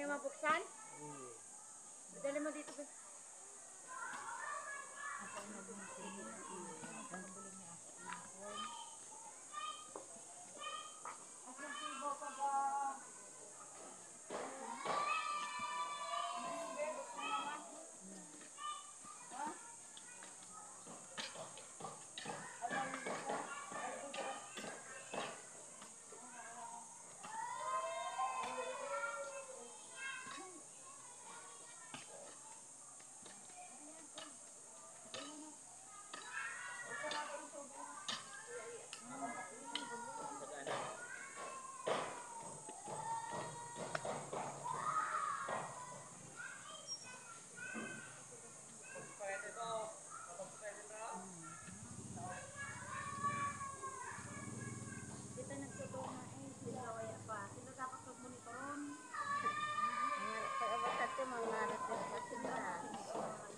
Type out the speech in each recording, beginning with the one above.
niya mabuksan? Dali mo dito. Ako ang nag-meeting niya. Nakabili niya ako. At nagsibo ka ba?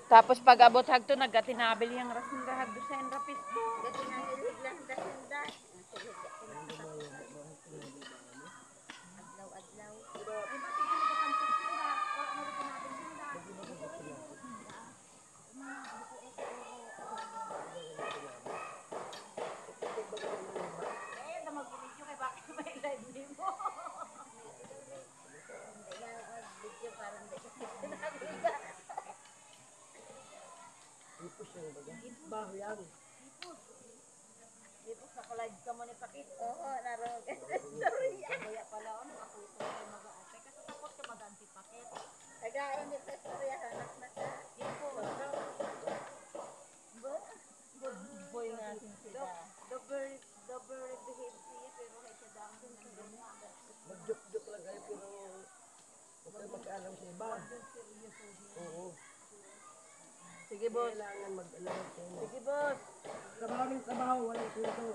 Tapos pag abot hagto nagatinabil yang rasinda hagdo sa enrapis ko. Gatinabil lang dasinda. Adlaw-adlaw. Ay bakit ka nagapansit sila? O nagatinabil sila? Eh, damag-video kay bakit may live mo? Hindi na video para hindi ka sinabiga. Ipos yung baga. Baho yan. Ipos na ka-live ka mo ni Pakit. Oo, naroon ka sa story. Kaya pala, ano, kapuso ko mag-aate. Kasi takot ka mag-anti Pakit. Nag-aaron din sa story, hanap na ka. Ipos. Good boy nga sila. Double behave siya, pero hay siya daang nandun. Mag-joke-joke lang kayo, pero huwag kayo mag-alam sa iba. Oo. Sige, boss. Kailangan mag-alam sa iba. Sige, boss. Trabaho ng trabaho, walang sweldo.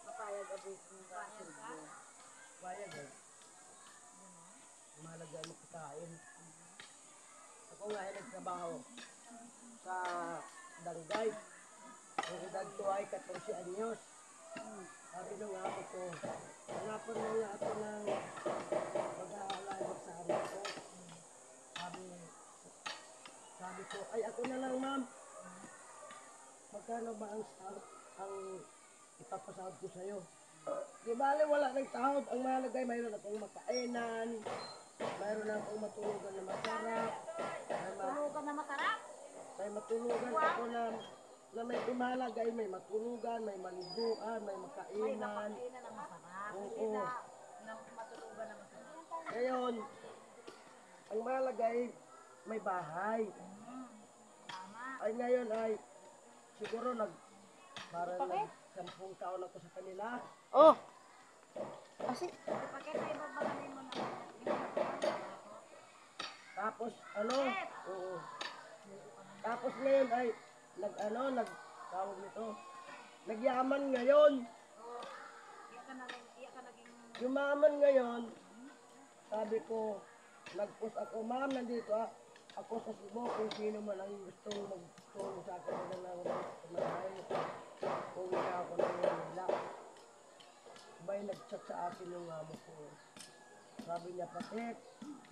Mapayag abis mo ka. Payag eh. Mahalaga mo kikain. Ako nga ay nagtrabaho sa Danggay. Ang edad ko ay 14 anyos. Sabi nung ako ko, hanapan mo nga ako ng mag-aalala sa anak ko. Sabi ko, ay ako na lang ma'am. Magkano ba ang ipapasahod ko sa'yo? Di bale wala nang sahod. Ang mahalaga ay mayroon akong makainan. Mayroon akong matulugan na masarap. Tulugan na masarap? May matulugan ako na may mahalaga ay may matulugan, may maliguan, may makainan. May mapakainan na masarap. Oo. Na matulugan na masarap. Ngayon, ang mahalaga ay may bahay. Tama. Ay ngayon ay siguro parang 10 taon ako sa kanila. Oh. Kasi pakita iba ba mo na. Tapos oo. Tapos ngayon ay tawag nito. Nagyaman ngayon. Oh. Iya ka naging Yumaman ngayon. Sabi ko, nag-post ako, ma'am, nandito ako sa Cebu kung sino man ang gustong magtulong sa akin na lang kumahay. Uwi na ako ng Manila. May nag-chat sa akin yung amo ko. Sabi niya, Patek,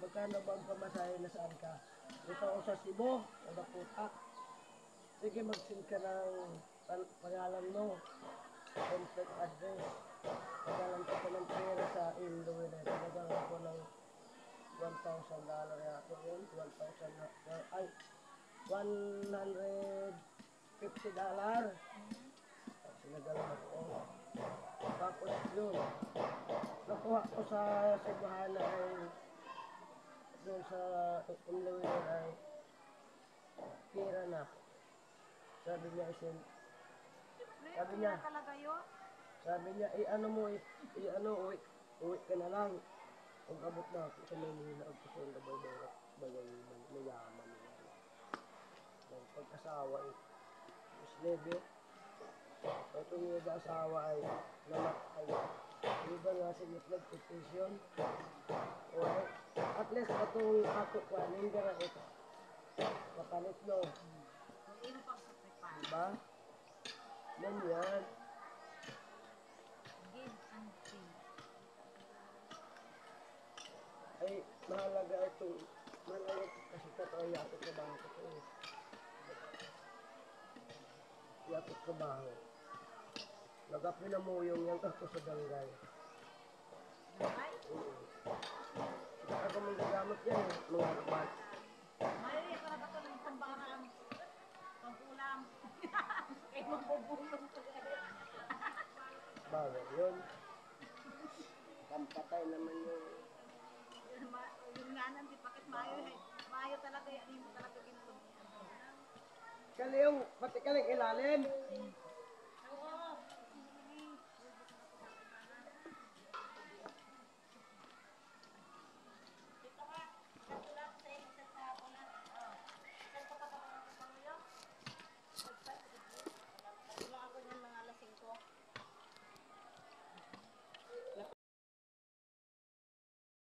magkano ba ang pamasahe na saan ka? Dito ako sa Cebu, o Daputa. Sige, mag-send ka ng pangalan mo, contact address. Pagalan ko ng pera sa Indo. Pagalan ko ng $1,000 yata yun. Ay, $150. Sinagalan ako. Tapos yun, nakuha ko sa Cebuana ay doon sa Umlawin ay pera na. Sabi niya, uwi ka na lang. Pag abot na ako sa Manila, ang gusto na mayaman nila. Pag-asawa ay Muslebe. Ito yung asawa ay namatay. Iba nga sa Islam petition. At least itong ako ko, hindi na ito. Makalit no. Diba? Yan yan. Give and take. itong malayot kasi totoo yatot sa baho ko to. Yatot sa baho. Nagapin na mo yung yan ako sa dangay. Ay, Saka ko mong gagamit yan eh, mga kabat. may para ka ng pambarang. Pang-ulam. Eh, mabubulong ko. Bawal yun. Pampatay naman yung Yung nga nang di pakit mayo eh. Mayo talaga yan. Hindi mo talaga ginagawa. kaliyong, pati kaling ilalim.